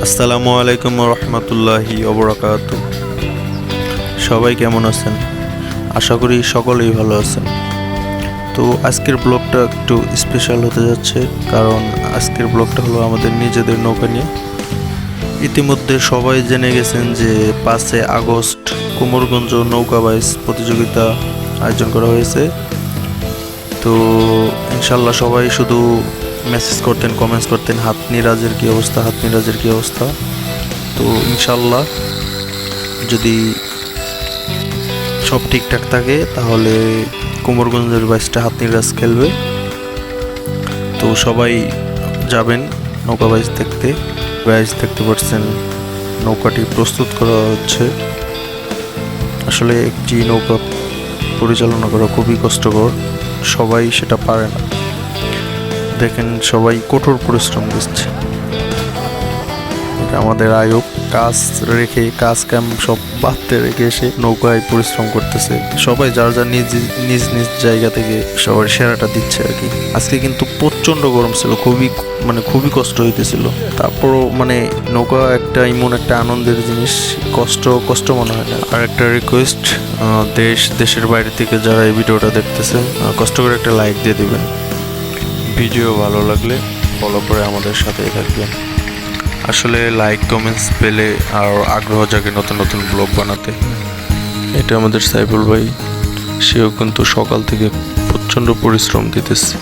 আসসালামু আলাইকুম রহমতুল্লাহি ওবরাকাতু। সবাই কেমন আছেন? আশা করি সকলেই ভালো আছেন। তো আজকের ব্লগটা একটু স্পেশাল হতে যাচ্ছে, কারণ আজকের ব্লগটা হলো আমাদের নিজেদের নৌকা নিয়ে। ইতিমধ্যে সবাই জেনে গেছেন যে 5 আগস্ট কুমারগঞ্জ নৌকা বাইচ প্রতিযোগিতা আয়োজন করা হয়েছে। তো ইনশাল্লাহ সবাই শুধু মেসেজ করতেন, কমেন্টস করতেন, হাতনিরাজের কী অবস্থা, হাতনিরাজের কী অবস্থা। তো ইনশাল্লাহ যদি সব ঠিকঠাক থাকে তাহলে কুমারগঞ্জের বাইচটা হাতনিরাজ খেলবে। তো সবাই যাবেন নৌকা বাইচ দেখতে। বাইচ দেখতে পাচ্ছেন নৌকাটি প্রস্তুত করা হচ্ছে। আসলে একটি নৌকা পরিচালনা করা খুবই কষ্টকর, সবাই সেটা পারে না। দেখেন সবাই কঠোর পরিশ্রম দিচ্ছে। আমাদের আয়ুব কাজ রেখে, কাজ কাম সব বাদতে রেখে এসে নৌকায় পরিশ্রম করতেছে। সবাই যার যার নিজ নিজ নিজ জায়গা থেকে সবার সেরাটা দিচ্ছে আর কি। আজকে কিন্তু প্রচণ্ড গরম ছিল, খুবই কষ্ট হইতেছিল। তারপরও নৌকা একটা এমন একটা আনন্দের জিনিস, কষ্ট মনে হয় না। আর একটা রিকোয়েস্ট, দেশের বাইরে থেকে যারা এই ভিডিওটা দেখতেছেন, কষ্ট করে একটা লাইক দিয়ে দিবেন। ভিডিও ভালো লাগলে ফলো করে আমাদের সাথেই থাকবেন। আসলে লাইক কমেন্টস পেলে আর আগ্রহ জাগে নতুন নতুন ব্লগ বানাতে। এটা আমাদের সাইফুল ভাই, সেও কিন্তু সকাল থেকে প্রচণ্ড পরিশ্রম দিতেছে।